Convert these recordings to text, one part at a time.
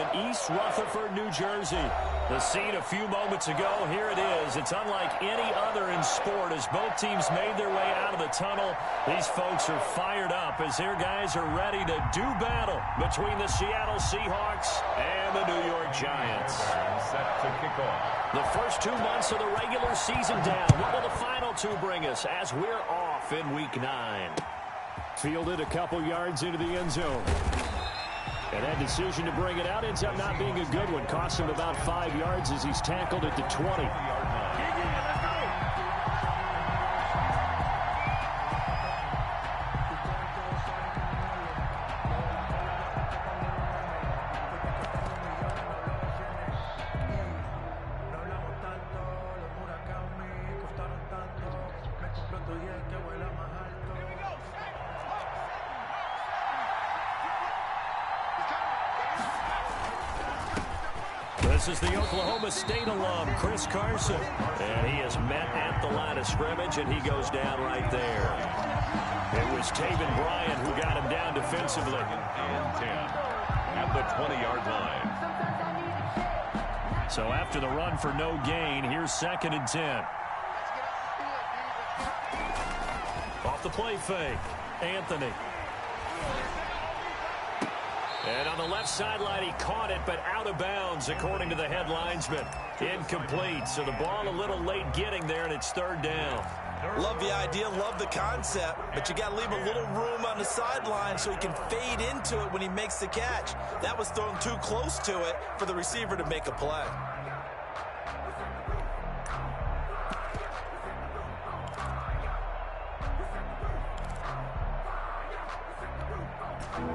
in East Rutherford, New Jersey. The scene a few moments ago, here it is. It's unlike any other in sport as both teams made their way out of the tunnel. These folks are fired up as their guys are ready to do battle between the Seattle Seahawks and the New York Giants. Set to kick off. The first 2 months of the regular season down. What will the final two bring us as we're off in Week 9? Fielded a couple yards into the end zone. And that decision to bring it out ends up not being a good one. Cost him about 5 yards as he's tackled at the 20. This is the Oklahoma State alum, Chris Carson. And he is met at the line of scrimmage, and he goes down right there. It was Taven Bryan who got him down defensively. And 10 at the 20-yard line. So after the run for no gain, here's 2nd and 10. Off the play fake, Anthony. And on the left sideline, he caught it, but out of bounds, according to the head linesman. Incomplete, so the ball a little late getting there, and it's 3rd down. Love the idea, love the concept, but you got to leave a little room on the sideline so he can fade into it when he makes the catch. That was thrown too close to it for the receiver to make a play.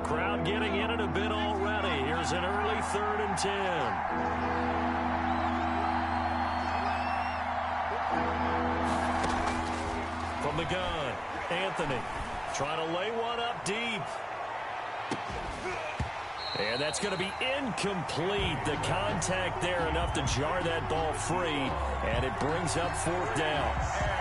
Crowd getting in it a bit already. Here's an early 3rd and 10. From the gun, Anthony trying to lay one up deep. And that's going to be incomplete. The contact there enough to jar that ball free, and it brings up 4th down.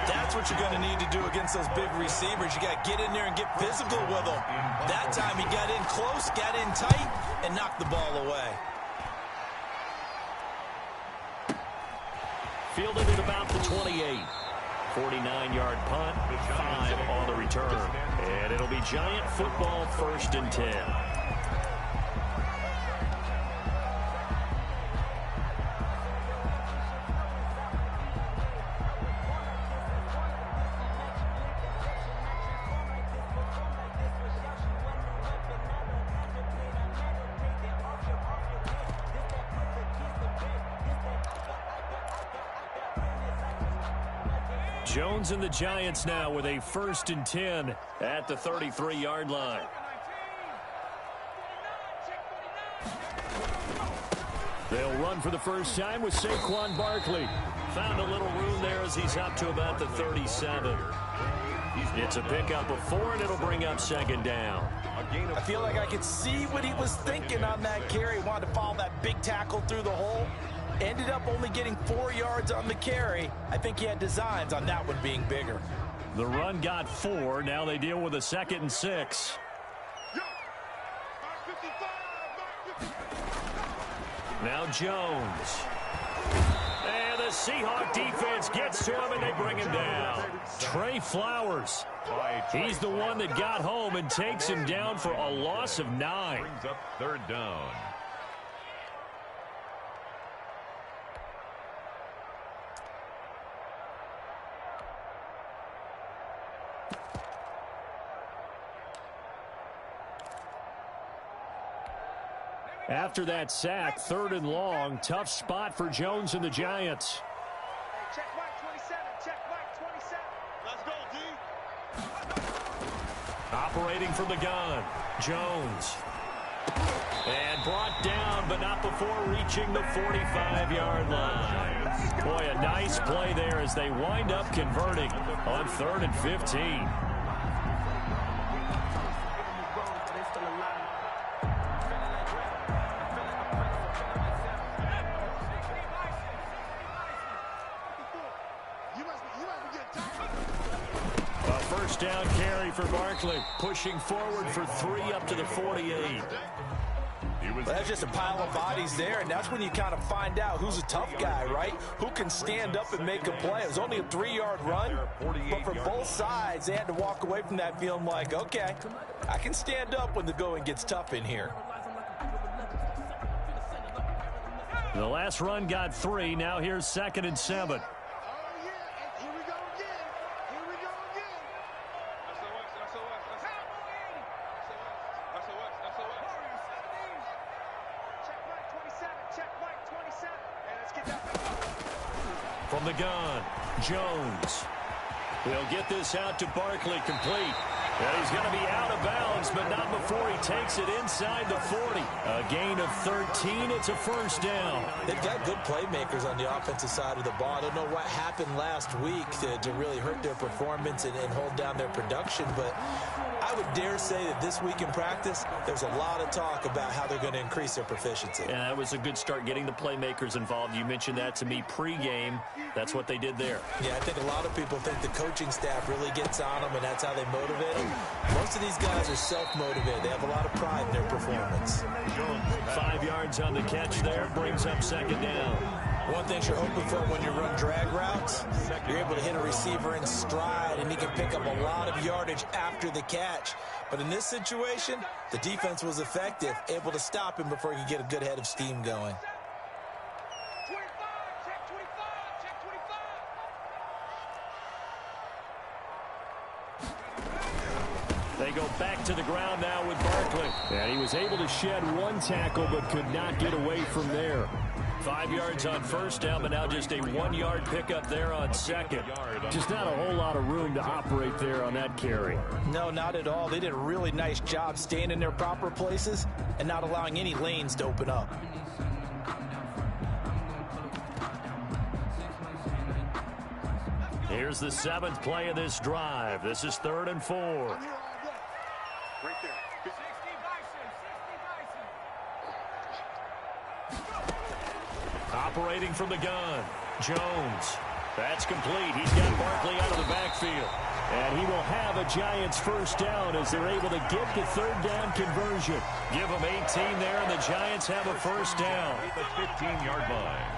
That's what you're going to need to do against those big receivers. You got to get in there and get physical with them. That time he got in close, got in tight, and knocked the ball away. Fielded at about the 28. 49-yard punt, 5 on the return. And it'll be Giant football, 1st and 10. Jones and the Giants now with a 1st and 10 at the 33-yard line. They'll run for the first time with Saquon Barkley. Found a little room there as he's up to about the 37. It's a pickup of 4, and it'll bring up 2nd down. I feel like I could see what he was thinking on that carry. He wanted to follow that big tackle through the hole. Ended up only getting 4 yards on the carry. I think he had designs on that one being bigger. The run got 4. Now they deal with a 2nd and 6. Now Jones. And the Seahawk defense gets to him, and they bring him down. Trey Flowers. He's the one that got home and takes him down for a loss of 9. Brings up 3rd down. After that sack, 3rd and long, tough spot for Jones and the Giants. Check Mike 27, check Mike 27. Let's go, D. Operating from the gun, Jones. And brought down, but not before reaching the 45-yard line. Boy, a nice play there as they wind up converting on 3rd and 15. First down carry for Barkley, pushing forward for 3 up to the 48. Well, that's just a pile of bodies there, and that's when you kind of find out who's a tough guy, right? Who can stand up and make a play. It was only a 3-yard run, but for both sides, they had to walk away from that feeling like, okay, I can stand up when the going gets tough in here. The last run got 3. Now here's 2nd and 7. From the gun, Jones. He'll get this out to Barkley, complete. And he's going to be out of bounds, but not before he takes it inside the 40. A gain of 13. It's a first down. They've got good playmakers on the offensive side of the ball. I don't know what happened last week to really hurt their performance and hold down their production, but I would dare say that this week in practice, there's a lot of talk about how they're going to increase their proficiency. Yeah, that was a good start getting the playmakers involved. You mentioned that to me pregame. That's what they did there. Yeah, I think a lot of people think the coaching staff really gets on them, and that's how they motivate them. Most of these guys are self-motivated. They have a lot of pride in their performance. 5 yards on the catch there. Brings up 2nd down. One thing you're hoping for when you run drag routes, you're able to hit a receiver in stride, and he can pick up a lot of yardage after the catch. But in this situation, the defense was effective, able to stop him before he could get a good head of steam going. They go back to the ground now with Barkley. And he was able to shed 1 tackle but could not get away from there. 5 yards on first down, but now just a 1-yard pickup there on 2nd. Just not a whole lot of room to operate there on that carry. No, not at all. They did a really nice job staying in their proper places and not allowing any lanes to open up. Here's the 7th play of this drive. This is 3rd and 4. Right there. 60 Bison. Operating from the gun, Jones. That's complete. He's got Barkley out of the backfield. And he will have a Giants first down as they're able to get the 3rd down conversion. Give them 18 there, and the Giants have a first down. At the 15-yard line.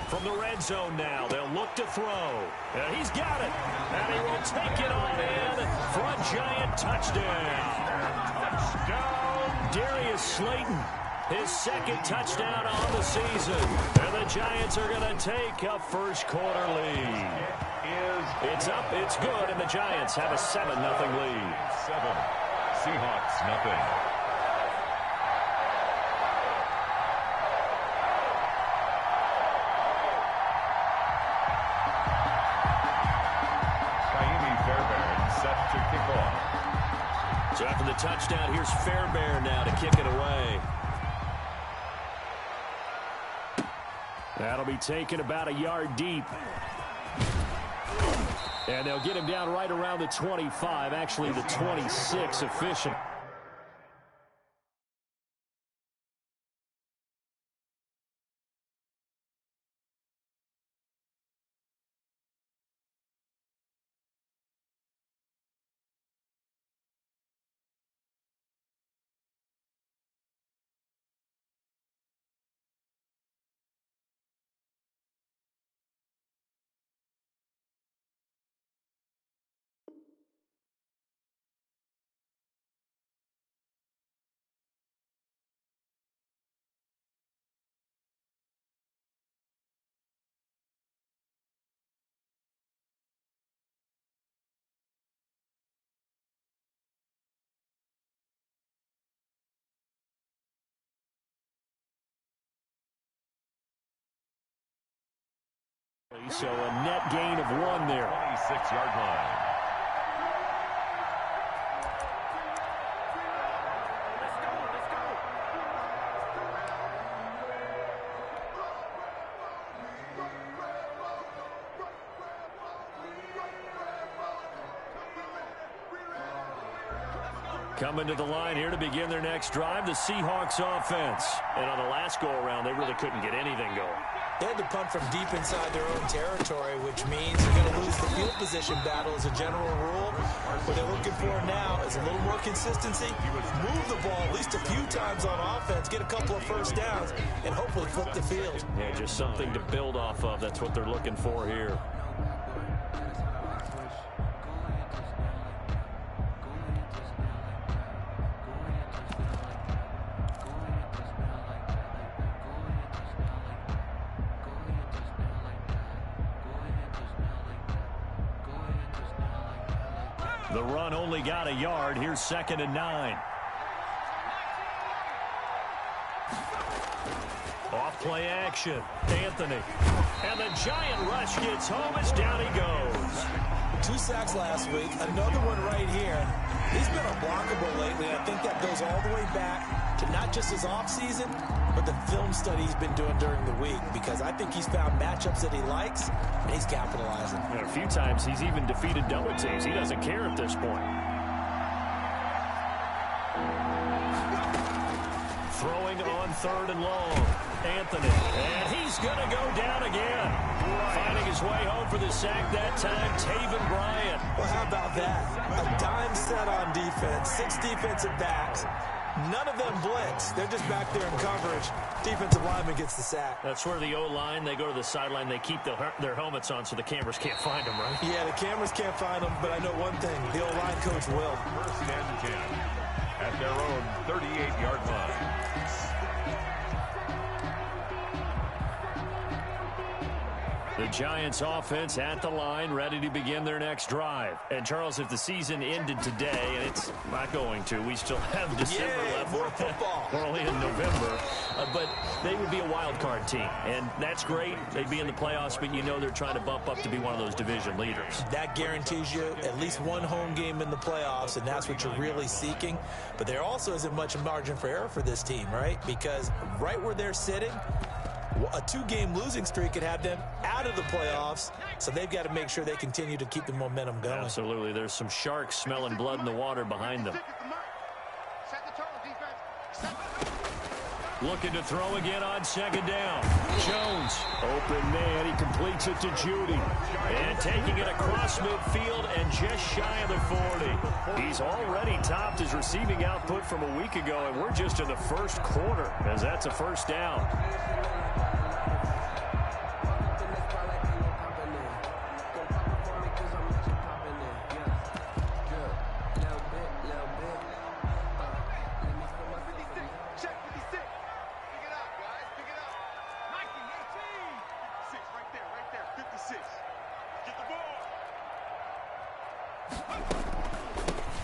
From the red zone now, they'll look to throw. And he's got it. And he will take it on in for a Giant touchdown. Touchdown, Darius Slayton. His 2nd touchdown on the season. And the Giants are going to take a first-quarter lead. It's up, it's good, and the Giants have a 7-0 lead. 7. Seahawks, nothing. So after the touchdown, here's Fairbairn now to kick it away. That'll be taken about a yard deep. And they'll get him down right around the 25, actually the 26 official. So a net gain of 1 there. 26-yard line. Coming to the line here to begin their next drive, the Seahawks offense. And on the last go-around, they really couldn't get anything going. They had to punt from deep inside their own territory, which means they're going to lose the field position battle as a general rule. What they're looking for now is a little more consistency, move the ball at least a few times on offense, get a couple of first downs, and hopefully flip the field. Yeah, just something to build off of. That's what they're looking for here. The run only got a yard. Here's 2nd and 9. Off play action. Anthony. And the giant rush gets home as down he goes. 2 sacks last week. Another one right here. He's been unblockable lately. I think that goes all the way back to not just his offseason, but the film study he's been doing during the week, because I think he's found matchups that he likes, and he's capitalizing. And a few times he's even defeated double teams. He doesn't care at this point. Throwing on 3rd and long. Anthony. And he's going to go down again. Finding his way home for the sack that time, Taven Bryan. Well, how about that? A dime set on defense, 6 defensive backs. None of them blitz. They're just back there in coverage. Defensive lineman gets the sack. That's where the O-line, they go to the sideline, they keep their helmets on so the cameras can't find them, right? Yeah, the cameras can't find them, but I know one thing. The O-line coach will. 1st and 10 at their own 38-yard line. The Giants offense at the line, ready to begin their next drive. And, Charles, if the season ended today, and it's not going to, we still have December left. More football. We're only in November. But they would be a wild card team. And that's great. They'd be in the playoffs, but you know they're trying to bump up to be one of those division leaders. That guarantees you at least one home game in the playoffs, and that's what you're really seeking. But there also isn't much margin for error for this team, right? Because right where they're sitting, a 2-game losing streak could have them out of the playoffs, so they've got to make sure they continue to keep the momentum going. Absolutely. There's some sharks smelling blood in the water behind them. Looking to throw again on 2nd down. Jones, open man. He completes it to Judy. And taking it across midfield and just shy of the 40. He's already topped his receiving output from a week ago, and we're just in the first quarter, as that's a 1st down.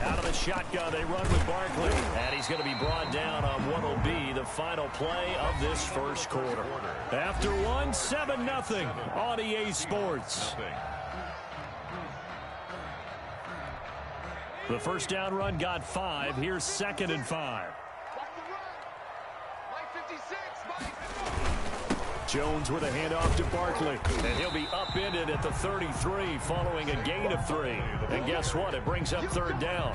Out of the shotgun, they run with Barkley. And he's going to be brought down on what will be the final play of this first quarter. After one, 7-0 on EA Sports. The 1st down run got 5. Here's 2nd and 5. Jones with a handoff to Barkley, and he'll be upended at the 33 following a gain of 3. And guess what? It brings up 3rd down.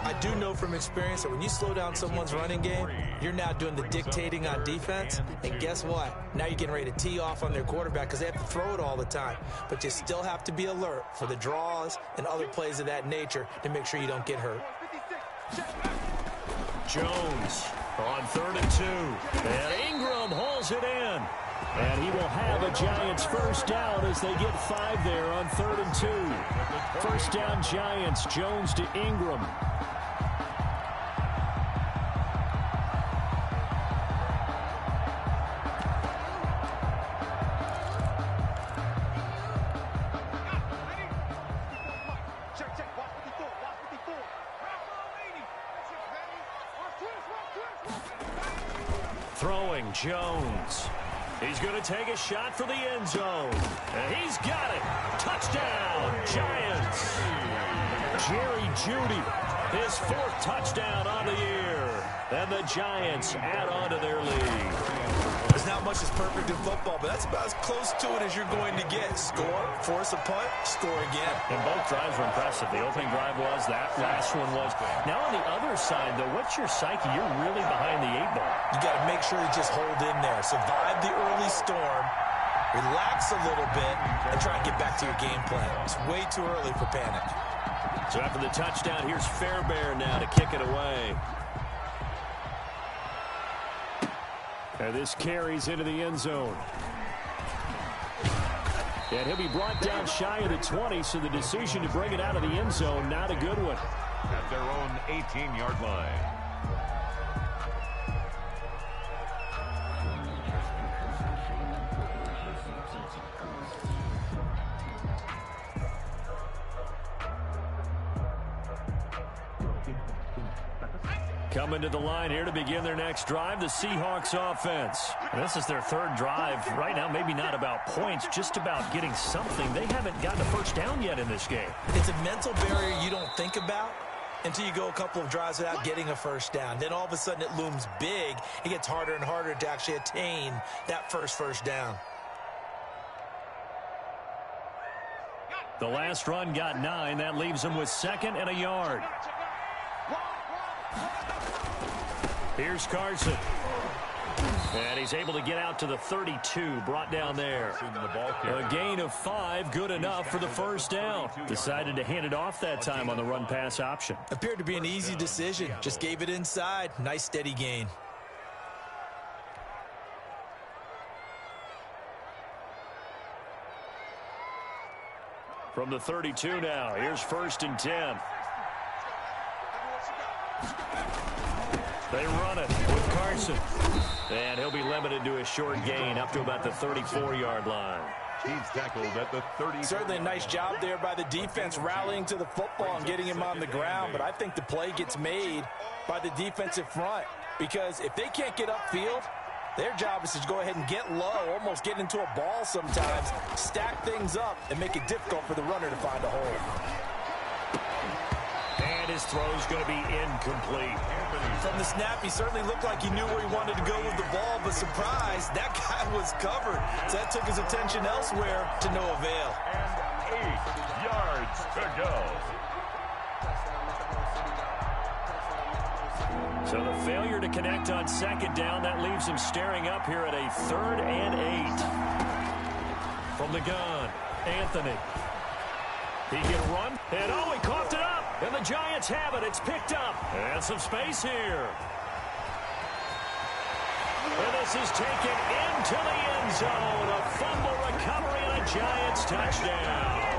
I do know from experience that when you slow down someone's running game, you're now doing the dictating on defense. And guess what? Now you're getting ready to tee off on their quarterback because they have to throw it all the time. But you still have to be alert for the draws and other plays of that nature to make sure you don't get hurt. Jones on 3rd and 2. And Ingram hauls it in. And he will have a Giants 1st down as they get 5 there on 3rd and 2. 1st down Giants. Jones to Ingram. Throwing Jones. He's going to take a shot for the end zone. And he's got it. Touchdown, Giants. Jerry Jeudy, his 4th touchdown on the year. And the Giants add on to their lead. There's not much that's perfect in football, but that's about as close to it as you're going to get. Score, force a punt, score again. And both drives were impressive. The opening drive was, that last one was. Now on the other side, though, what's your psyche? You're really behind the 8-ball. You got to make sure you just hold in there. Survive the early storm, relax a little bit, and try and get back to your game plan. It's way too early for panic. So after the touchdown, here's Fairbairn now to kick it away. And this carries into the end zone. And he'll be brought down shy of the 20, so the decision to bring it out of the end zone, not a good one. At their own 18-yard line. Coming to the line here to begin their next drive, the Seahawks offense. And this is their third drive. Right now, maybe not about points, just about getting something. They haven't gotten a first down yet in this game. It's a mental barrier you don't think about until you go a couple of drives without getting a first down. Then all of a sudden it looms big. It gets harder and harder to actually attain that first down. The last run got 9. That leaves them with 2nd and a yard. Here's Carson. And he's able to get out to the 32, brought down there. A gain of 5, good enough for the first down. Decided to hand it off that time on the run-pass option. Appeared to be an easy decision. Just gave it inside. Nice, steady gain. From the 32 now, here's 1st and 10. They run it with Carson. And he'll be limited to a short gain up to about the 34-yard line. He's tackled at the 30. Certainly a nice job there by the defense rallying to the football and getting him on the ground. But I think the play gets made by the defensive front. Because if they can't get upfield, their job is to go ahead and get low, almost get into a ball sometimes, stack things up, and make it difficult for the runner to find a hole. And his throw's going to be incomplete. From the snap, he certainly looked like he knew where he wanted to go with the ball, but surprise, that guy was covered. So that took his attention elsewhere to no avail. And 8 yards to go. So the failure to connect on 2nd down, that leaves him staring up here at a 3rd and 8. From the gun, Anthony. He can run, and he coughed it up. And the Giants have it. It's picked up. And some space here. And this is taken into the end zone. A fumble recovery and a Giants touchdown.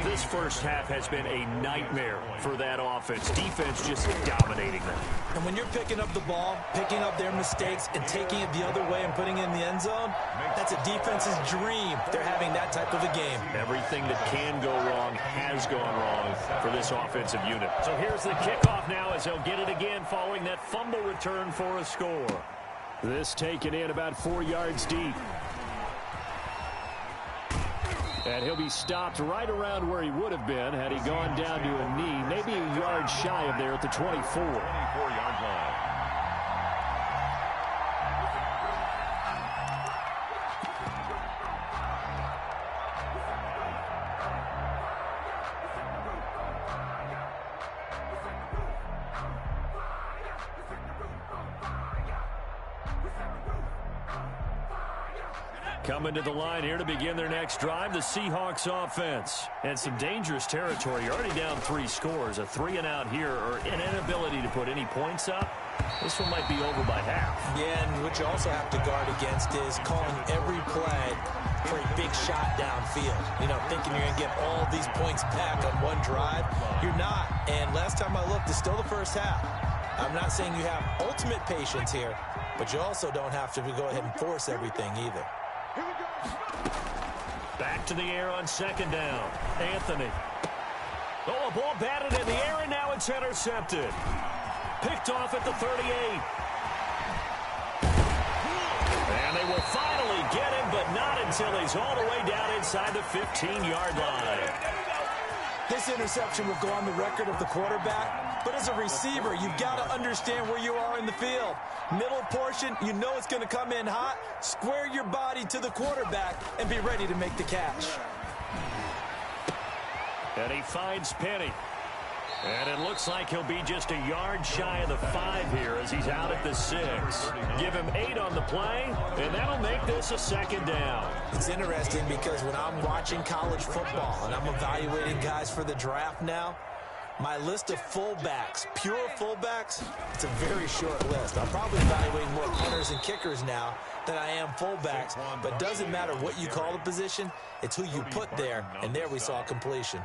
This first half has been a nightmare for that offense. Defense just dominating them. And when you're picking up the ball, picking up their mistakes, and taking it the other way and putting it in the end zone, that's a defense's dream. They're having that type of a game. Everything that can go wrong has gone wrong for this offensive unit. So here's the kickoff now as they'll get it again following that fumble return for a score. This taken in about 4 yards deep. And he'll be stopped right around where he would have been had he gone down to a knee, maybe a yard shy of there at the 24. 24-yard line. Coming to the line here to begin their next drive, the Seahawks offense. And some dangerous territory. You're already down 3 scores. A 3-and-out here, or an inability to put any points up. This one might be over by half. Yeah, and what you also have to guard against is calling every play for a big shot downfield. You know, thinking you're going to get all these points back on one drive. You're not. And last time I looked, it's still the first half. I'm not saying you have ultimate patience here, but you also don't have to go ahead and force everything either. Back to the air on 2nd down. Anthony. Oh, a ball batted in the air, and now it's intercepted. Picked off at the 38. And they will finally get him, but not until he's all the way down inside the 15-yard line. This interception will go on the record of the quarterback, but as a receiver, you've got to understand where you are in the field. Middle portion, you know it's going to come in hot. Square your body to the quarterback and be ready to make the catch. And he finds Penny. And it looks like he'll be just a yard shy of the 5 here as he's out at the 6. Give him 8 on the play, and that'll make this a 2nd down. It's interesting because when I'm watching college football and I'm evaluating guys for the draft now, my list of fullbacks, pure fullbacks, it's a very short list. I'm probably evaluating more punters and kickers now than I am fullbacks, but it doesn't matter what you call the position, it's who you put there, and there we saw completion.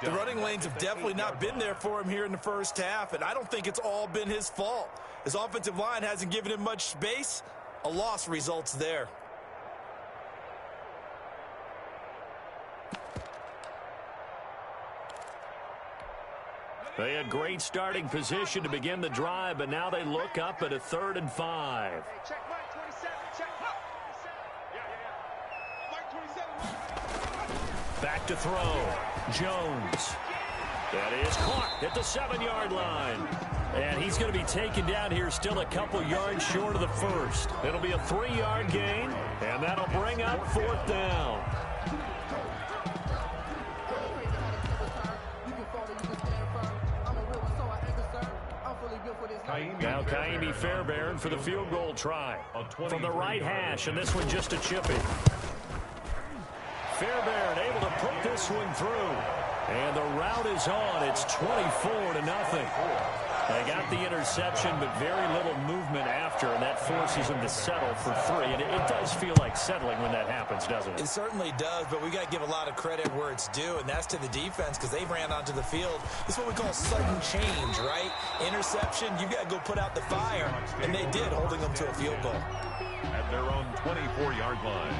The running lanes have definitely not been there for him here in the first half, and I don't think it's all been his fault. His offensive line hasn't given him much space. A loss results there. They had great starting position to begin the drive, but now they look up at a 3rd and 5. Hey, check mark 27. Check mark 27. Mark 27. Back to throw. Jones. That is caught at the 7-yard line. And he's going to be taken down here still a couple yards short of the 1st. It'll be a 3-yard gain, and that'll bring up 4th down. Now Kaimi Fairbairn for the field goal try. From the right hash, and this one just a chippy. Fairbairn able to put this one through. And the route is on. It's 24-0. They got the interception, but very little movement after, and that forces them to settle for 3. And it does feel like settling when that happens, doesn't it? It certainly does, but we got to give a lot of credit where it's due, and that's to the defense because they ran onto the field. This is what we call sudden change, right? Interception, you got to go put out the fire, and they did, holding them to a field goal. At their own 24-yard line.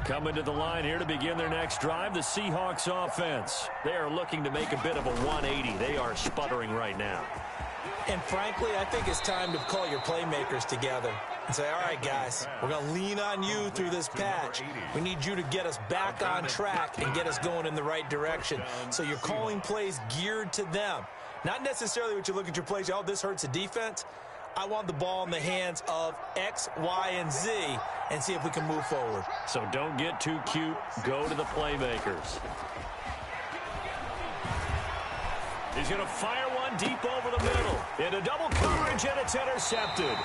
Coming to the line here to begin their next drive, the Seahawks offense. They are looking to make a bit of a 180. They are sputtering right now. And frankly, I think it's time to call your playmakers together and say, all right, guys, we're going to lean on you through this patch. We need you to get us back on track and get us going in the right direction. So you're calling plays geared to them. Not necessarily what you look at your plays, oh, this hurts the defense. I want the ball in the hands of X, Y, and Z and see if we can move forward. So don't get too cute. Go to the playmakers. He's going to fire one deep over the middle. Into double coverage, and it's intercepted.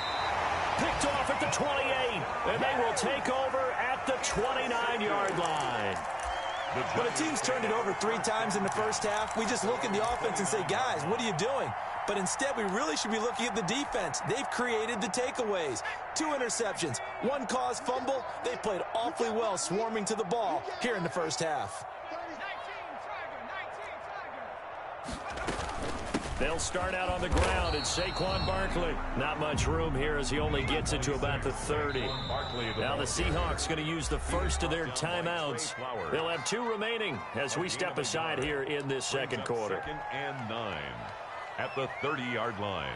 Picked off at the 28, and they will take over at the 29-yard line. When a team's turned it over 3 times in the first half, we just look at the offense and say, guys, what are you doing? But instead, we really should be looking at the defense. They've created the takeaways. 2 interceptions, 1 caused fumble. They played awfully well swarming to the ball here in the first half. They'll start out on the ground, and Saquon Barkley. Not much room here as he only gets it to about the 30. Now the Seahawks going to use the first of their timeouts. They'll have 2 remaining as we step aside here in this second quarter. 2nd and 9 at the 30-yard line.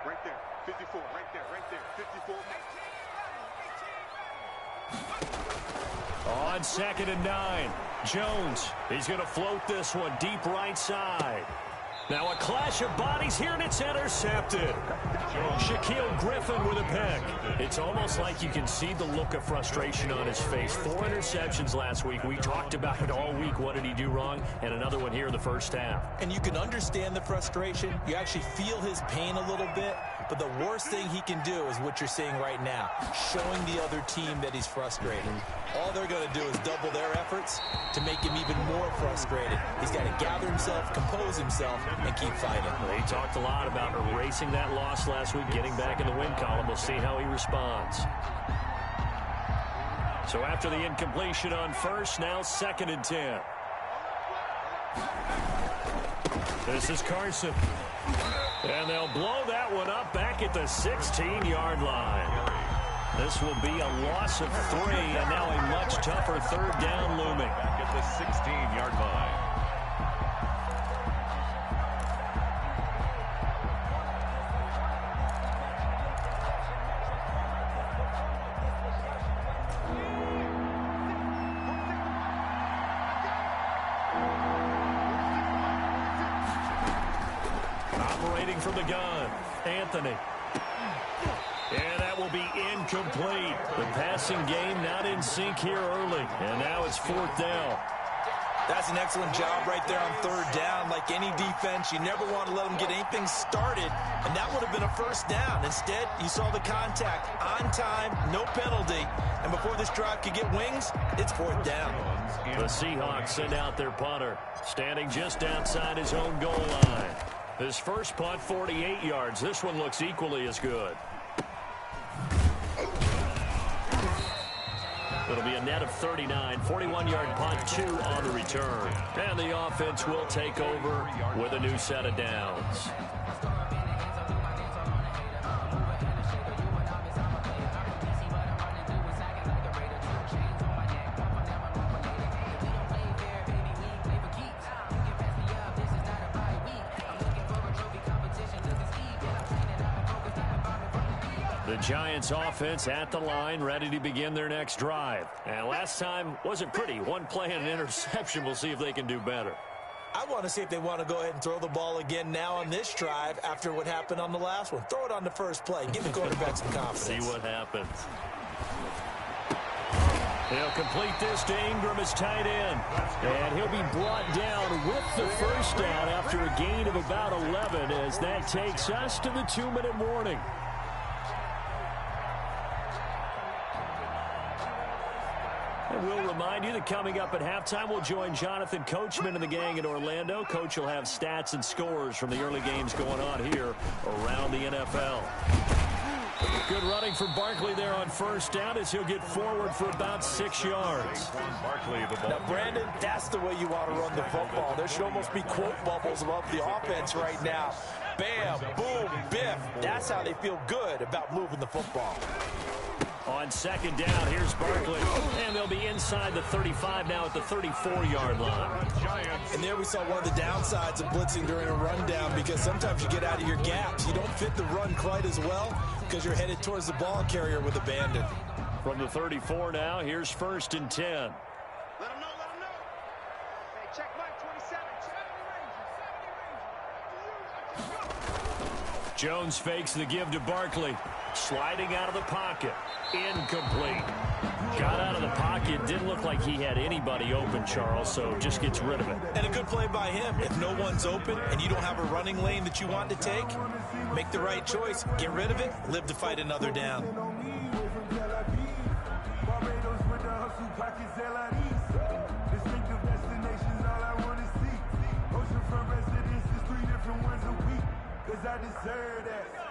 Right there, 54, right there, 54. On 2nd and 9, Jones, he's going to float this one deep right side. Now a clash of bodies here, and it's intercepted. Shaquille Griffin with a pick. It's almost like you can see the look of frustration on his face. 4 interceptions last week. We talked about it all week. What did he do wrong? And another one here in the first half. And you can understand the frustration. You actually feel his pain a little bit. But the worst thing he can do is what you're seeing right now, showing the other team that he's frustrated. All they're going to do is double their efforts to make him even more frustrated. He's got to gather himself, compose himself, and keep fighting. He talked a lot about erasing that loss last week, getting back in the win column. We'll see how he responds. So after the incompletion on first, now 2nd and 10. This is Carson. And they'll blow that one up back at the 16-yard line. This will be a loss of 3, and now a much tougher 3rd down looming. Back at the 16-yard line. Operating from the gun, Anthony. And that will be incomplete. The passing game not in sync here early. And now it's 4th down. That's an excellent job right there on 3rd down. Like any defense, you never want to let them get anything started. And that would have been a 1st down. Instead, you saw the contact on time, no penalty. And before this drive could get wings, it's 4th down. The Seahawks send out their punter, standing just outside his own goal line. His first punt, 48 yards. This one looks equally as good. It'll be a net of 39, 41-yard punt, 2 on the return. And the offense will take over with a new set of downs. The Giants offense at the line, ready to begin their next drive. And last time wasn't pretty. One play and an interception. We'll see if they can do better. I want to see if they want to go ahead and throw the ball again now on this drive after what happened on the last one. Throw it on the first play. Give the quarterback some confidence. See what happens. He'll complete this to Ingram as tight end. And he'll be brought down with the first down after a gain of about 11 as that takes us to the 2-minute warning. And we'll remind you that coming up at halftime, we'll join Jonathan Coachman and the gang in Orlando. Coach will have stats and scores from the early games going on here around the NFL. Good running for Barkley there on first down as he'll get forward for about 6 yards. Now, Brandon, that's the way you want to run the football. There should almost be quote bubbles above the offense right now. Bam, boom, biff. That's how they feel good about moving the football. On second down, here's Barkley. And they'll be inside the 35 now at the 34-yard line. And there we saw one of the downsides of blitzing during a rundown, because sometimes you get out of your gaps. You don't fit the run quite as well because you're headed towards the ball carrier with abandon. From the 34 now, here's 1st and 10. Let him know, let him know. Hey, check Mike 27. Jones fakes the give to Barkley. Sliding out of the pocket. Incomplete. Got out of the pocket. Didn't look like he had anybody open, Charles, so just gets rid of it. And a good play by him. If no one's open and you don't have a running lane that you want to take, make the right choice. Get rid of it. Live to fight another down.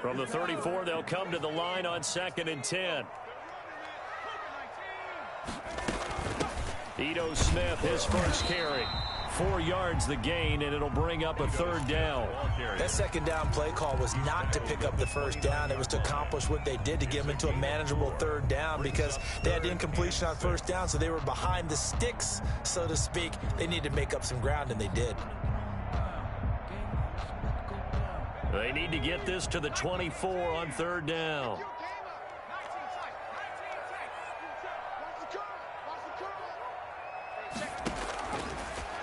From the 34, they'll come to the line on 2nd and 10. Ito Smith, his first carry. 4 yards the gain, and it'll bring up a 3rd down. That second down play call was not to pick up the first down. It was to accomplish what they did, to get them into a manageable 3rd down, because they had the incompletion on first down, so they were behind the sticks, so to speak. They needed to make up some ground, and they did. They need to get this to the 24 on 3rd down.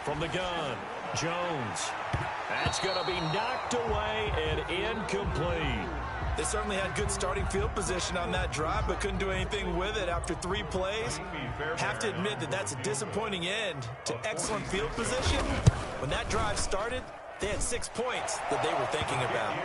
From the gun, Jones. That's going to be knocked away and incomplete. They certainly had good starting field position on that drive, but couldn't do anything with it after 3 plays. Have to admit that that's a disappointing end to excellent field position. When that drive started, they had 6 points that they were thinking about.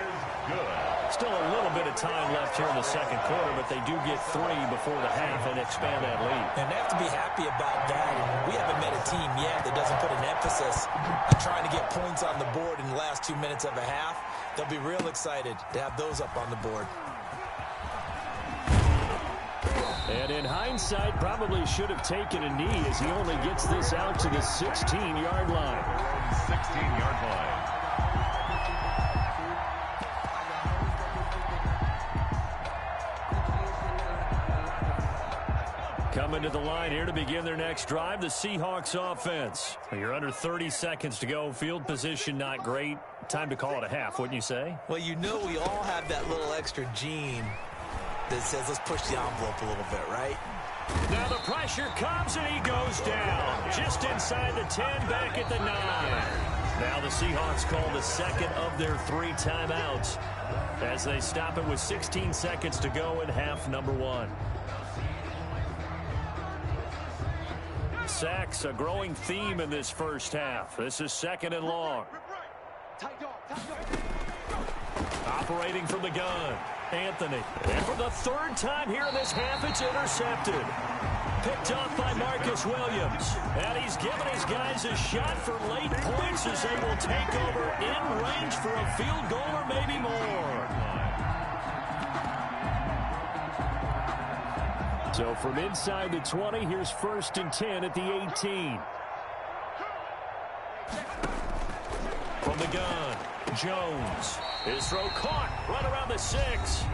Still a little bit of time left here in the second quarter, but they do get 3 before the half and expand that lead. And they have to be happy about that. And we haven't met a team yet that doesn't put an emphasis on trying to get points on the board in the last 2 minutes of a half. They'll be real excited to have those up on the board. And In hindsight, probably should have taken a knee as he only gets this out to the 16-yard line. 16-yard line. Coming to the line here to begin their next drive, the Seahawks offense. You're under 30 seconds to go. Field position not great. Time to call it a half, wouldn't you say? Well, you know we all have that little extra gene that says let's push the envelope a little bit, right? Now the pressure comes and he goes down. Just inside the 10, back at the 9. Now the Seahawks call the second of their 3 timeouts as they stop it with 16 seconds to go in half number 1. Sacks, a growing theme in this first half. This is 2nd and long. Operating from the gun, Anthony. And for the 3rd time here in this half, it's intercepted. Picked off by Marcus Williams. And he's given his guys a shot for late points as they will take over in range for a field goal or maybe more. So from inside the 20, here's 1st and 10 at the 18. From the gun, Jones. His throw caught right around the 6.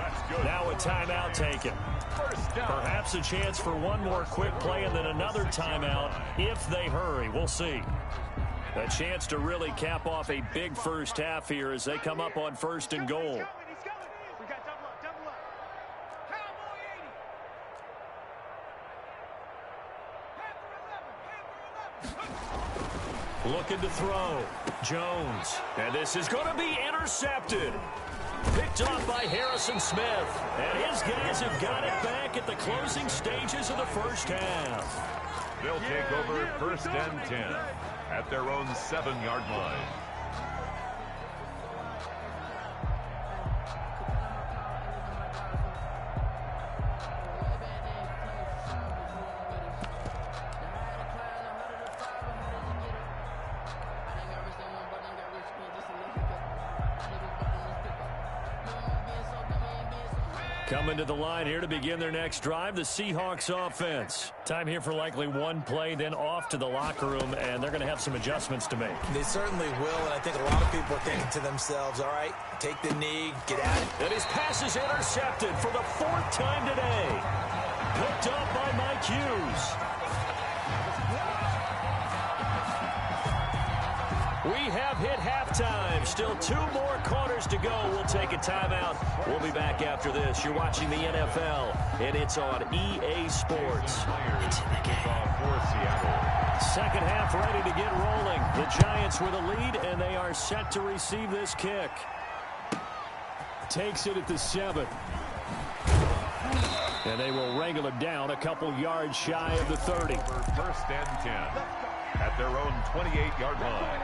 Now a timeout taken. Perhaps a chance for one more quick play and then another timeout if they hurry. We'll see. A chance to really cap off a big first half here as they come up on 1st and goal. Looking to throw. Jones. And this is going to be intercepted. Picked off by Harrison Smith. And his guys have got it back at the closing stages of the first half. They'll take over 1st and 10 at their own 7-yard line. Coming to the line here to begin their next drive, the Seahawks offense. Time here for likely one play, then off to the locker room, and they're going to have some adjustments to make. They certainly will, and I think a lot of people are thinking to themselves, all right, take the knee, get at it. And his pass is intercepted for the 4th time today. Picked up by Mike Hughes. We have hit halftime. Still 2 more quarters to go. We'll take a timeout. We'll be back after this. You're watching the NFL, and it's on EA Sports. It's in the game. Second half ready to get rolling. The Giants with a lead, and they are set to receive this kick. Takes it at the 7. And they will wrangle it down a couple yards shy of the 30. 1st and 10 at their own 28-yard line.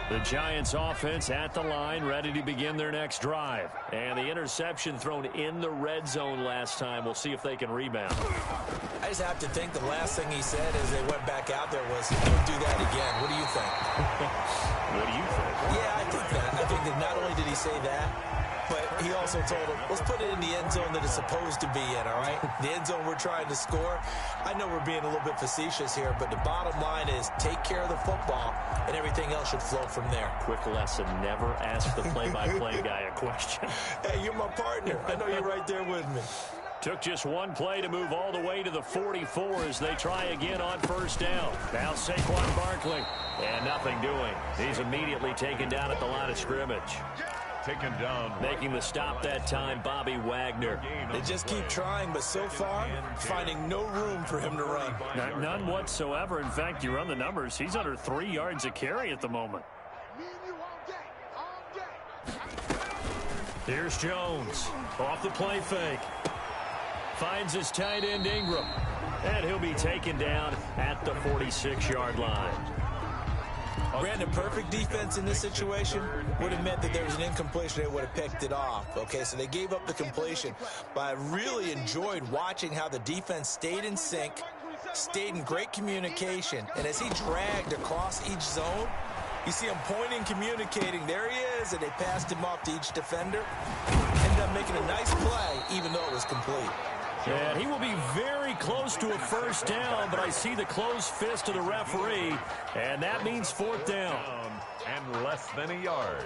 The Giants offense at the line, ready to begin their next drive. And the interception thrown in the red zone last time. We'll see if they can rebound. I just have to think the last thing he said as they went back out there was, don't do that again. What do you think? What do you think? Yeah, I think that. I think that not only did he say that, but he also told him, let's put it in the end zone that it's supposed to be in, all right? The end zone we're trying to score. I know we're being a little bit facetious here, but the bottom line is take care of the football, and everything else should flow from there. Quick lesson, never ask the play-by-play guy a question. Hey, you're my partner. I know you're right there with me. Took just one play to move all the way to the 44 as they try again on 1st down. Now Saquon Barkley, and nothing doing. He's immediately taken down at the line of scrimmage. Taken down. Making the stop that time, Bobby Wagner. They just keep trying, but so far, finding no room for him to run. None whatsoever. In fact, you run the numbers. He's under 3 yards a carry at the moment. Here's Jones. Off the play fake. Finds his tight end Ingram. And he'll be taken down at the 46-yard line. Brandon, perfect defense in this situation would have meant that there was an incompletion. They would have picked it off. Okay, so they gave up the completion. But I really enjoyed watching how the defense stayed in sync, stayed in great communication. And as he dragged across each zone, you see him pointing, communicating. There he is, and they passed him off to each defender. Ended up making a nice play, even though it was complete. And he will be very close to a first down, but I see the closed fist of the referee, and that means fourth down. And less than a yard.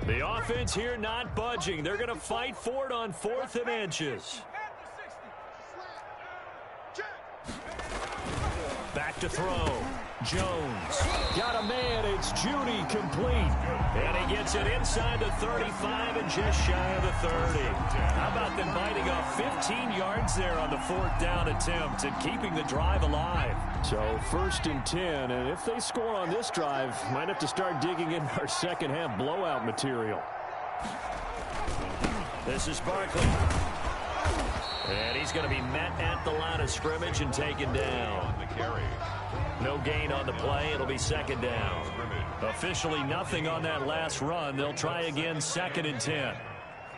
The offense here not budging. They're going to fight for it on 4th and inches. Back to throw. Jones. Got a man. It's Judy complete. And he gets it inside the 35 and just shy of the 30. How about them biting off 15 yards there on the 4th down attempt and keeping the drive alive? So 1st and 10, and if they score on this drive, might have to start digging in our second half blowout material. This is Barkley. And he's going to be met at the line of scrimmage and taken down. No gain on the play. It'll be 2nd down. Officially nothing on that last run. They'll try again 2nd and 10.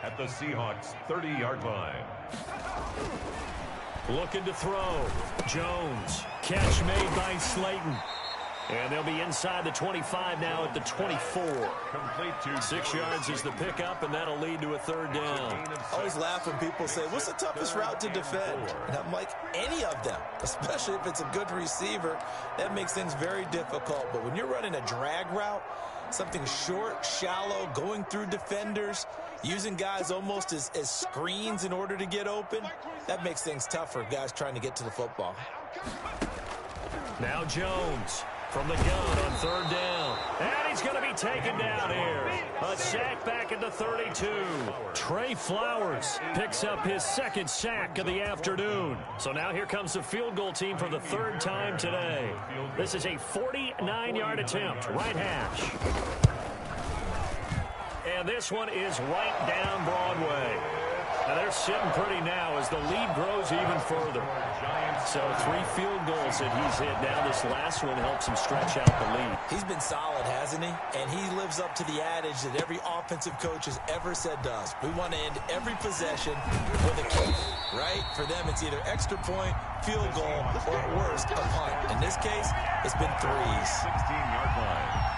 At the Seahawks 30-yard line. Looking to throw. Jones. Catch made by Slayton. And they'll be inside the 25 now at the 24. Complete to 6 yards is the pickup, and that'll lead to a 3rd down. I always laugh when people say, what's the toughest route to defend? And I'm like, any of them, especially if it's a good receiver. That makes things very difficult. But when you're running a drag route, something short, shallow, going through defenders, using guys almost as screens in order to get open, that makes things tough for guys trying to get to the football. Now Jones from the gun on 3rd down. And he's going to be taken down here. A sack back at the 32. Trey Flowers picks up his 2nd sack of the afternoon. So now here comes the field goal team for the 3rd time today. This is a 49-yard attempt, right hash. And this one is right down Broadway. And they're sitting pretty now as the lead grows even further. So 3 field goals that he's hit. Now this last one helps him stretch out the lead. He's been solid, hasn't he? And he lives up to the adage that every offensive coach has ever said to us. We want to end every possession with a kick, right? For them, it's either extra point, field goal, or at worst, a punt. In this case, it's been 3s. 16-yard line.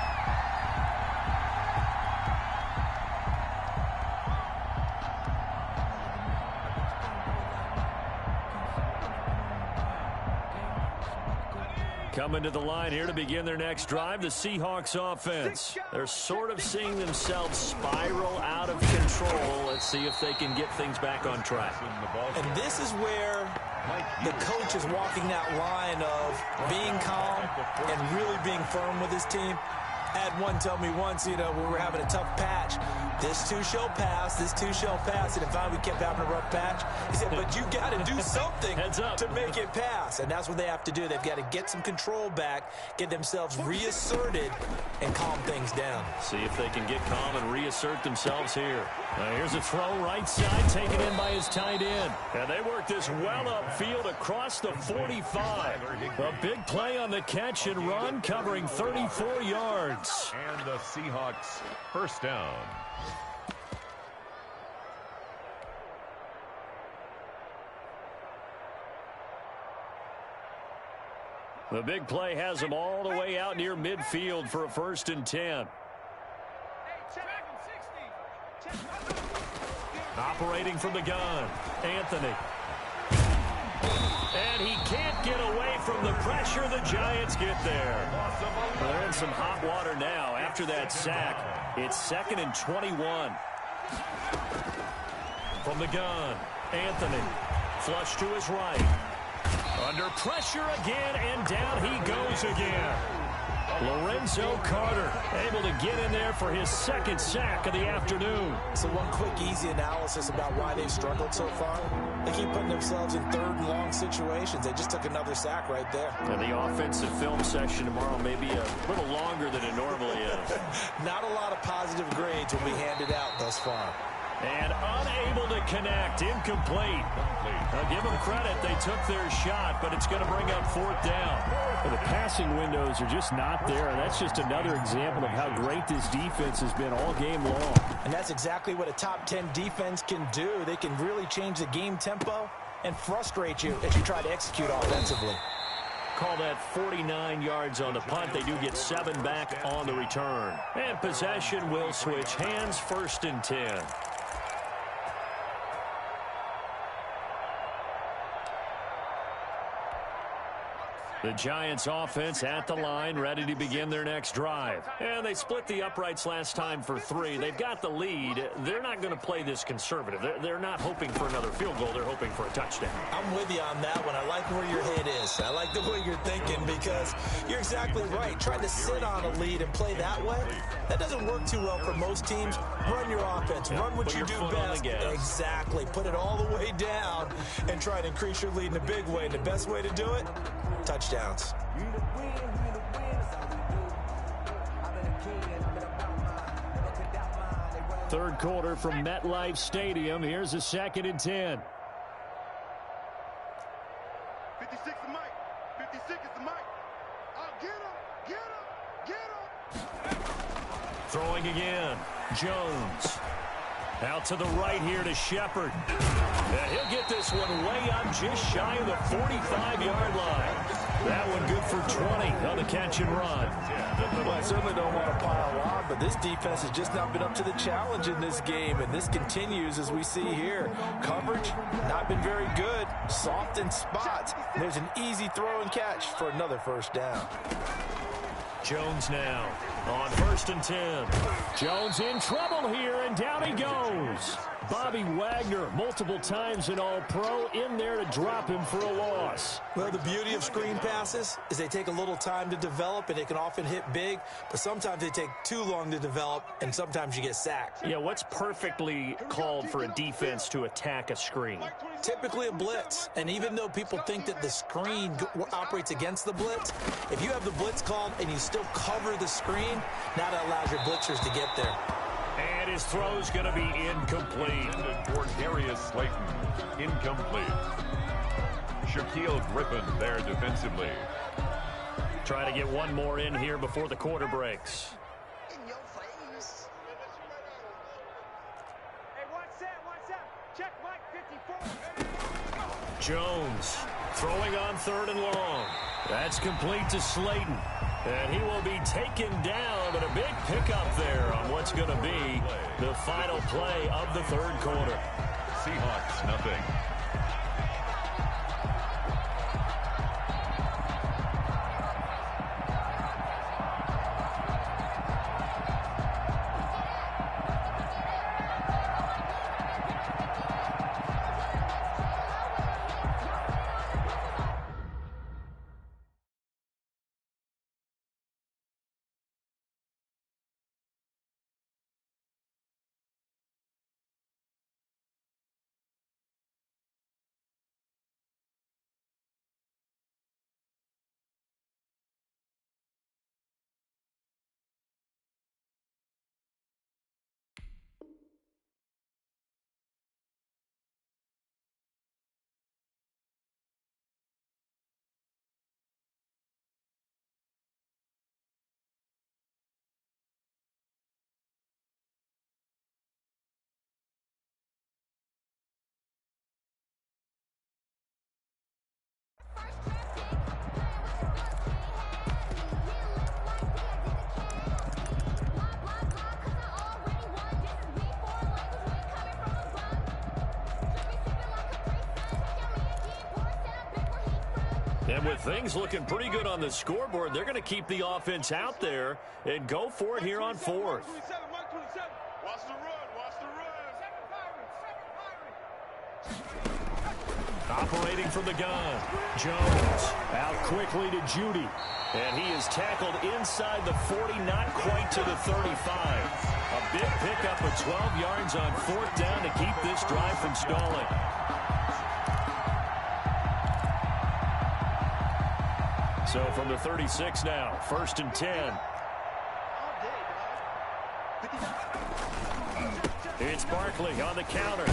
Coming to the line here to begin their next drive, the Seahawks offense. They're sort of seeing themselves spiral out of control. Let's see if they can get things back on track. And this is where the coach is walking that line of being calm and really being firm with his team. I had one tell me once, you know, when we were having a tough patch, this too shall pass, this too shall pass. And finally we kept having a rough patch. He said, but you got to do something to make it pass. And that's what they have to do. They've got to get some control back, get themselves reasserted, and calm things down. See if they can get calm and reassert themselves here. Here's a throw right side, taken in by his tight end. And they work this well upfield across the 45. A big play on the catch and run, covering 34 yards. And the Seahawks first down. The big play has them all the way out near midfield for a 1st and 10. Operating from the gun, Anthony. And he can't get away from the pressure. The Giants get there. They're in some hot water now after that sack. It's 2nd and 21. From the gun, Anthony. Flush to his right. Under pressure again, and down he goes again. Lorenzo Carter able to get in there for his 2nd sack of the afternoon. So one quick, easy analysis about why they've struggled so far. They keep putting themselves in 3rd and long situations. They just took another sack right there. And the offensive film session tomorrow may be a little longer than it normally is. Not a lot of positive grades will be handed out thus far. And unable to connect. Incomplete. Now, give them credit. They took their shot, but it's going to bring up 4th down. Well, the passing windows are just not there, and that's just another example of how great this defense has been all game long. And that's exactly what a top 10 defense can do. They can really change the game tempo and frustrate you as you try to execute offensively. Call that 49 yards on the punt. They do get 7 back on the return. And possession will switch hands, 1st and 10. The Giants offense at the line, ready to begin their next drive. And they split the uprights last time for 3. They've got the lead. They're not going to play this conservative. They're not hoping for another field goal. They're hoping for a touchdown. I'm with you on that one. I like where your head is. I like the way you're thinking because you're exactly right. Trying to sit on a lead and play that way, that doesn't work too well for most teams. Run your offense. Run what you do best. Exactly. Put it all the way down and try to increase your lead in a big way. And the best way to do it, touchdowns. Third quarter from MetLife Stadium. Here's a 2nd and 10. 56 is Mike. 56 is the Mike. Oh, get him. Get him. Get him. Throwing again. Jones. Out to the right here to Shepard. And he'll get this one way up just shy of the 45-yard line. That one good for 20 on the catch and run. Well, I certainly don't want to pile on, but this defense has just not been up to the challenge in this game, and this continues as we see here. Coverage, not been very good. Soft in spots. There's an easy throw and catch for another 1st down. Jones now on 1st and 10. Jones in trouble here, and down he goes. Bobby Wagner, multiple times an All-Pro, in there to drop him for a loss. Well, the beauty of screen passes is they take a little time to develop, and they can often hit big, but sometimes they take too long to develop, and sometimes you get sacked. Yeah, what's perfectly called for a defense to attack a screen? Typically a blitz, and even though people think that the screen operates against the blitz, if you have the blitz called and you still cover the screen, now that allows your blitzers to get there. And his throw's going to be incomplete. For Darius Slayton, incomplete. Shaquille Griffin there defensively. Try to get one more in here before the quarter breaks. In your face. Hey, watch that. Check Mike 54. Jones throwing on 3rd and long. That's complete to Slayton. And he will be taken down, but a big pickup there on what's going to be the final play of the 3rd quarter. Seahawks, nothing. And with things looking pretty good on the scoreboard, they're going to keep the offense out there and go for it here on 4th. Watch the run. Watch the run. Operating from the gun. Jones out quickly to Judy. And he is tackled inside the 40, not quite to the 35. A big pickup of 12 yards on 4th down to keep this drive from stalling. So from the 36 now, 1st and 10. It's Barkley on the counter.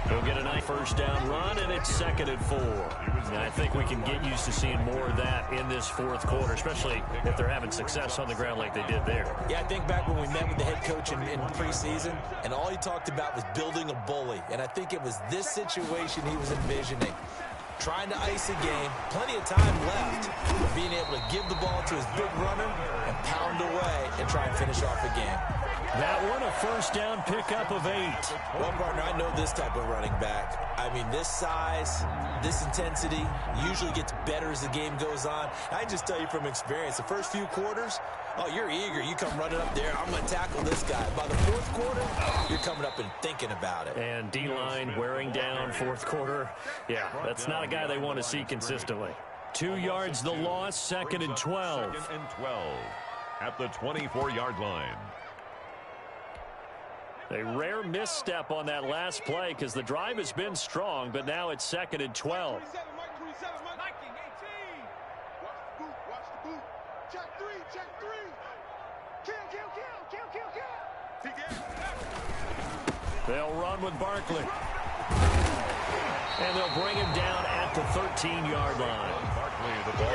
He'll get a nice first down run, and it's 2nd and 4. And I think we can get used to seeing more of that in this fourth quarter, especially if they're having success on the ground like they did there. Yeah, I think back when we met with the head coach in preseason, and all he talked about was building a bully. And I think it was this situation he was envisioning. Trying to ice a game, plenty of time left, but being able to give the ball to his big runner and pound away and try and finish off the game. That one, a first down pickup of 8. Well, partner, I know this type of running back. I mean, this size, this intensity usually gets better as the game goes on. I just tell you from experience, the first few quarters, oh, you're eager. You come running up there. I'm going to tackle this guy. By the fourth quarter, you're coming up and thinking about it. And D-line wearing down fourth quarter. Yeah, that's not a guy they want to see consistently. 2 yards the loss, 2nd and 12. 2nd and 12 at the 24-yard line. A rare misstep on that last play because the drive has been strong, but now it's 2nd and 12. 27, Mike, 27, Mike. 18. Watch the boot. Check 3, check 3. Kill. They'll run with Barkley. And they'll bring him down at the 13-yard line.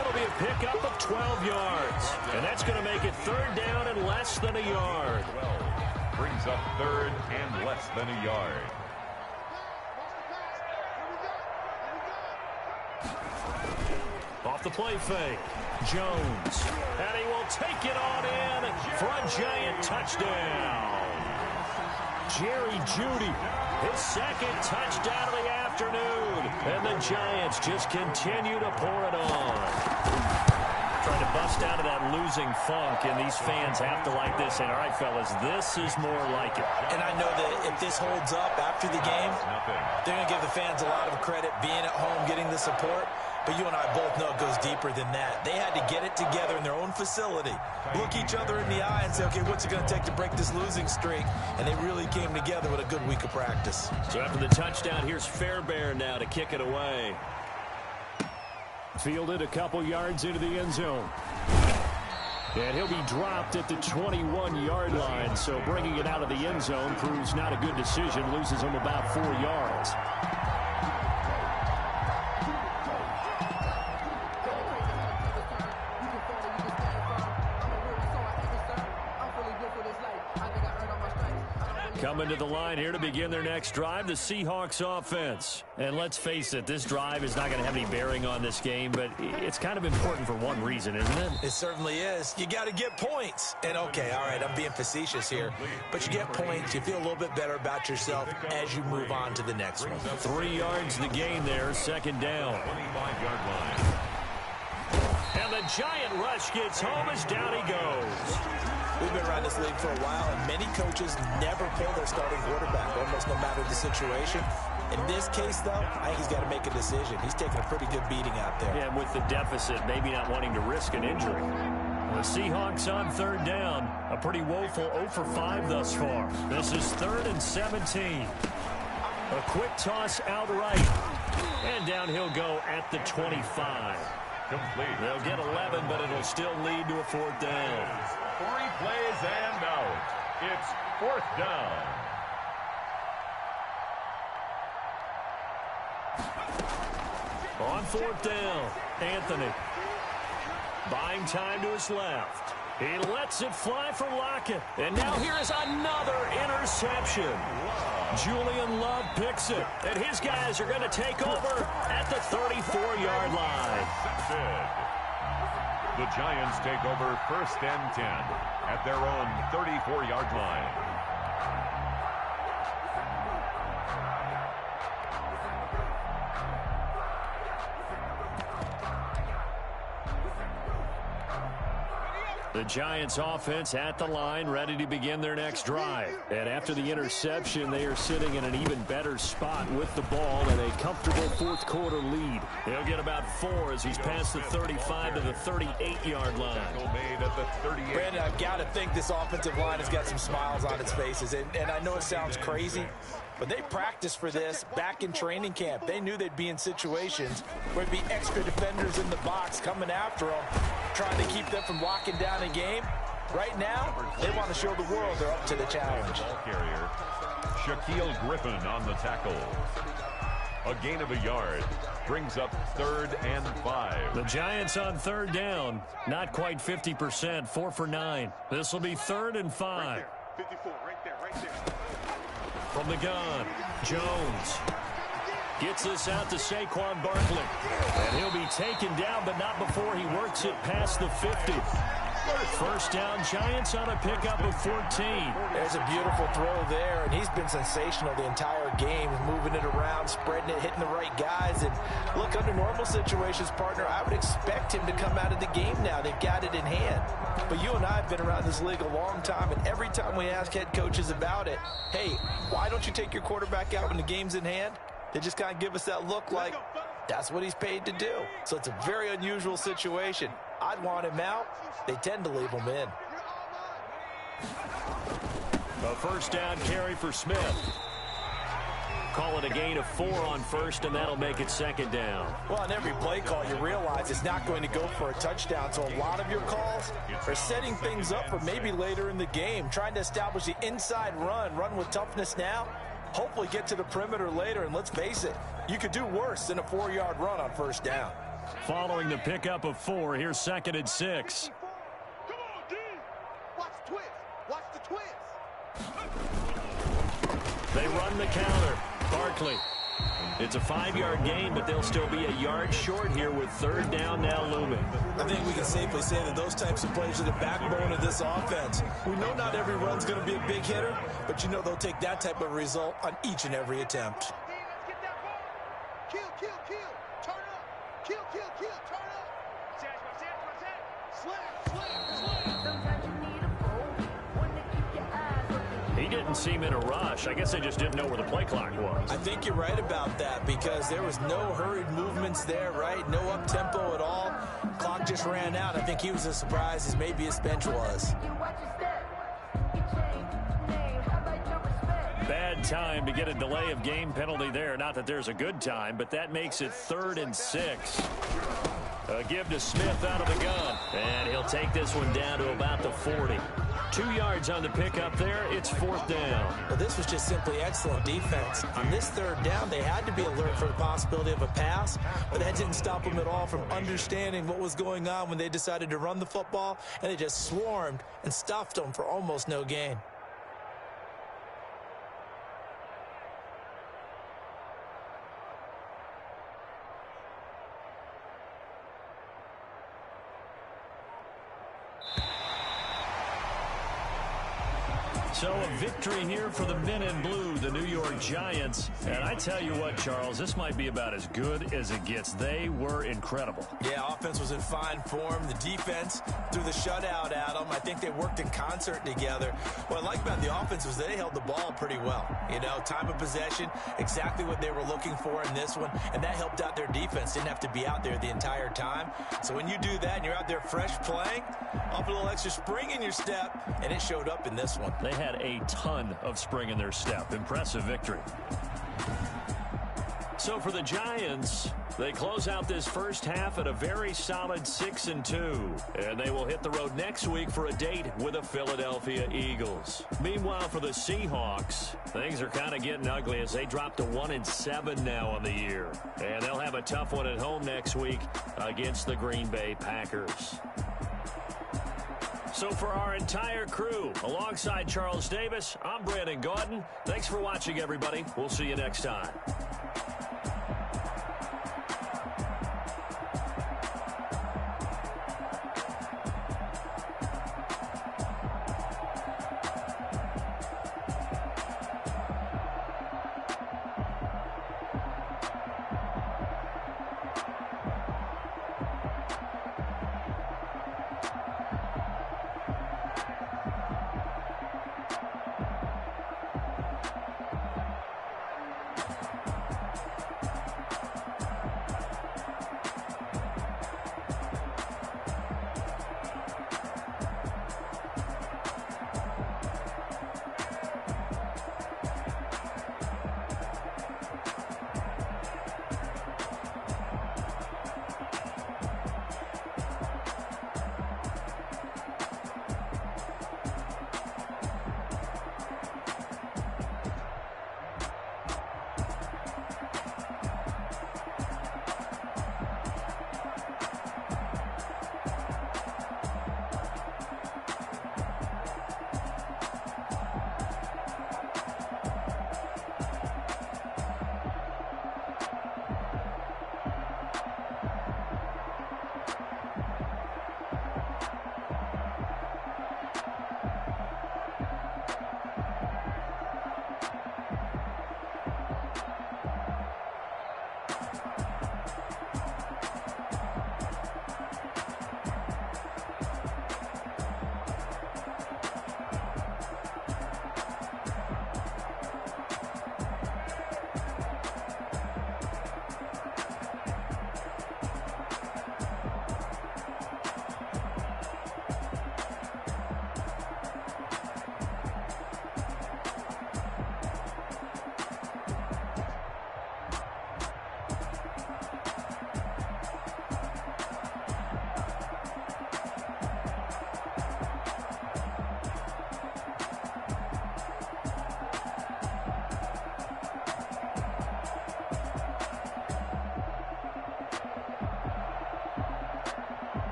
It'll be a pickup of 12 yards. And that's going to make it 3rd down and less than a yard. Brings up 3rd and less than a yard. Off the play fake. Jones. And he will take it on in for a giant touchdown. Jerry Jeudy, his 2nd touchdown of the afternoon. And the Giants just continue to pour it on. Trying to bust out of that losing funk, and these fans have to like this. And all right, fellas, this is more like it. And I know that if this holds up after the game, they're going to give the fans a lot of credit being at home, getting the support. But you and I both know it goes deeper than that. They had to get it together in their own facility, look each other in the eye and say, okay, what's it going to take to break this losing streak? And they really came together with a good week of practice. So after the touchdown, here's Fairbairn now to kick it away. Fielded a couple yards into the end zone. And he'll be dropped at the 21-yard line. So bringing it out of the end zone proves not a good decision. Loses him about 4 yards. Coming to the line here to begin their next drive, the Seahawks offense. And let's face it, this drive is not going to have any bearing on this game, but it's kind of important for one reason, isn't it? It certainly is. You got to get points. And, okay, all right, I'm being facetious here, but you get points. You feel a little bit better about yourself as you move on to the next one. 3 yards the gain there, 2nd down. 25-yard line. And the giant rush gets home as down he goes. We've been around this league for a while, and many coaches never pull their starting quarterback, almost no matter the situation. In this case, though, I think he's got to make a decision. He's taking a pretty good beating out there. Yeah, with the deficit, maybe not wanting to risk an injury. The Seahawks on 3rd down. A pretty woeful 0 for 5 thus far. This is 3rd and 17. A quick toss outright. And down he'll go at the 25. Complete. They'll get 11, but it'll still lead to a 4th down. 3 plays and out. It's 4th down. On 4th down, Anthony. Buying time to his left. He lets it fly for Lockett. And now here is another interception. Julian Love picks it. And his guys are going to take over at the 34-yard line. The Giants take over 1st and 10 at their own 34-yard line. The Giants offense at the line, ready to begin their next drive. And after the interception, they are sitting in an even better spot with the ball and a comfortable 4th quarter lead. They'll get about 4 as he's past the 35 to the 38-yard line. Brandon, I've got to think this offensive line has got some smiles on its faces. And I know it sounds crazy, but they practiced for this back in training camp. They knew they'd be in situations where there'd be extra defenders in the box coming after them, trying to keep them from locking down a game. Right now, they want to show the world they're up to the challenge. Ball carrier, Shaquille Griffin on the tackle. A gain of a yard brings up 3rd and 5. The Giants on 3rd down. Not quite 50%, 4 for 9. This will be 3rd and 5. 54, right there. From the gun, Jones gets this out to Saquon Barkley. And he'll be taken down, but not before he works it past the 50. First down, Giants on a pickup of 14. There's a beautiful throw there, and he's been sensational the entire game, moving it around, spreading it, hitting the right guys. And look, under normal situations, partner, I would expect him to come out of the game now. They've got it in hand. But you and I have been around this league a long time, and every time we ask head coaches about it, hey, why don't you take your quarterback out when the game's in hand? They just kind of give us that look like that's what he's paid to do. So it's a very unusual situation. I'd want him out. They tend to leave him in. A first down carry for Smith. Call it a gain of 4 on first, and that'll make it 2nd down. Well, on every play call, you realize it's not going to go for a touchdown. So a lot of your calls are setting things up for maybe later in the game, trying to establish the inside run with toughness now. Hopefully get to the perimeter later, and let's face it, you could do worse than a 4-yard run on first down. Following the pickup of 4, here's 2nd and 6. Come on, D. Watch the twist. Watch the twist. They run the counter. Barkley. It's a 5-yard gain, but they'll still be a yard short here with 3rd down now looming. I think we can safely say that those types of plays are the backbone of this offense. We know not every run's going to be a big hitter, but you know they'll take that type of result on each and every attempt. D, let's get that ball. Kill. Turn up. Kill. Turn up. Slam. Sometimes you need a fool, one to keep your eyes open. He didn't seem in a rush. I guess they just didn't know where the play clock was. I think you're right about that because there was no hurried movements there, right? No up-tempo at all. Clock just ran out. I think he was as surprised as maybe his bench was. You watch your step, you change name, how about your respect? Bad time to get a delay of game penalty there. Not that there's a good time, but that makes it 3rd and 6. A give to Smith out of the gun. And he'll take this one down to about the 40. 2 yards on the pickup there. It's 4th down. Well, this was just simply excellent defense. On this 3rd down, they had to be alert for the possibility of a pass, but that didn't stop them at all from understanding what was going on when they decided to run the football, and they just swarmed and stuffed them for almost no gain. So a victory here for the men in blue, the New York Giants. And I tell you what, Charles, this might be about as good as it gets. They were incredible. Yeah, offense was in fine form. The defense threw the shutout at them. I think they worked in concert together. What I like about the offense was they held the ball pretty well. You know, time of possession, exactly what they were looking for in this one, and that helped out their defense. Didn't have to be out there the entire time. So when you do that and you're out there fresh playing, up a little extra spring in your step, and it showed up in this one. They had a ton of spring in their step. Impressive victory. So for the Giants, they close out this first half at a very solid 6-2. And they will hit the road next week for a date with the Philadelphia Eagles. Meanwhile, for the Seahawks, things are kind of getting ugly as they drop to 1-7 now on the year. And they'll have a tough one at home next week against the Green Bay Packers. So for our entire crew, alongside Charles Davis, I'm Brandon Gaudin. Thanks for watching, everybody. We'll see you next time.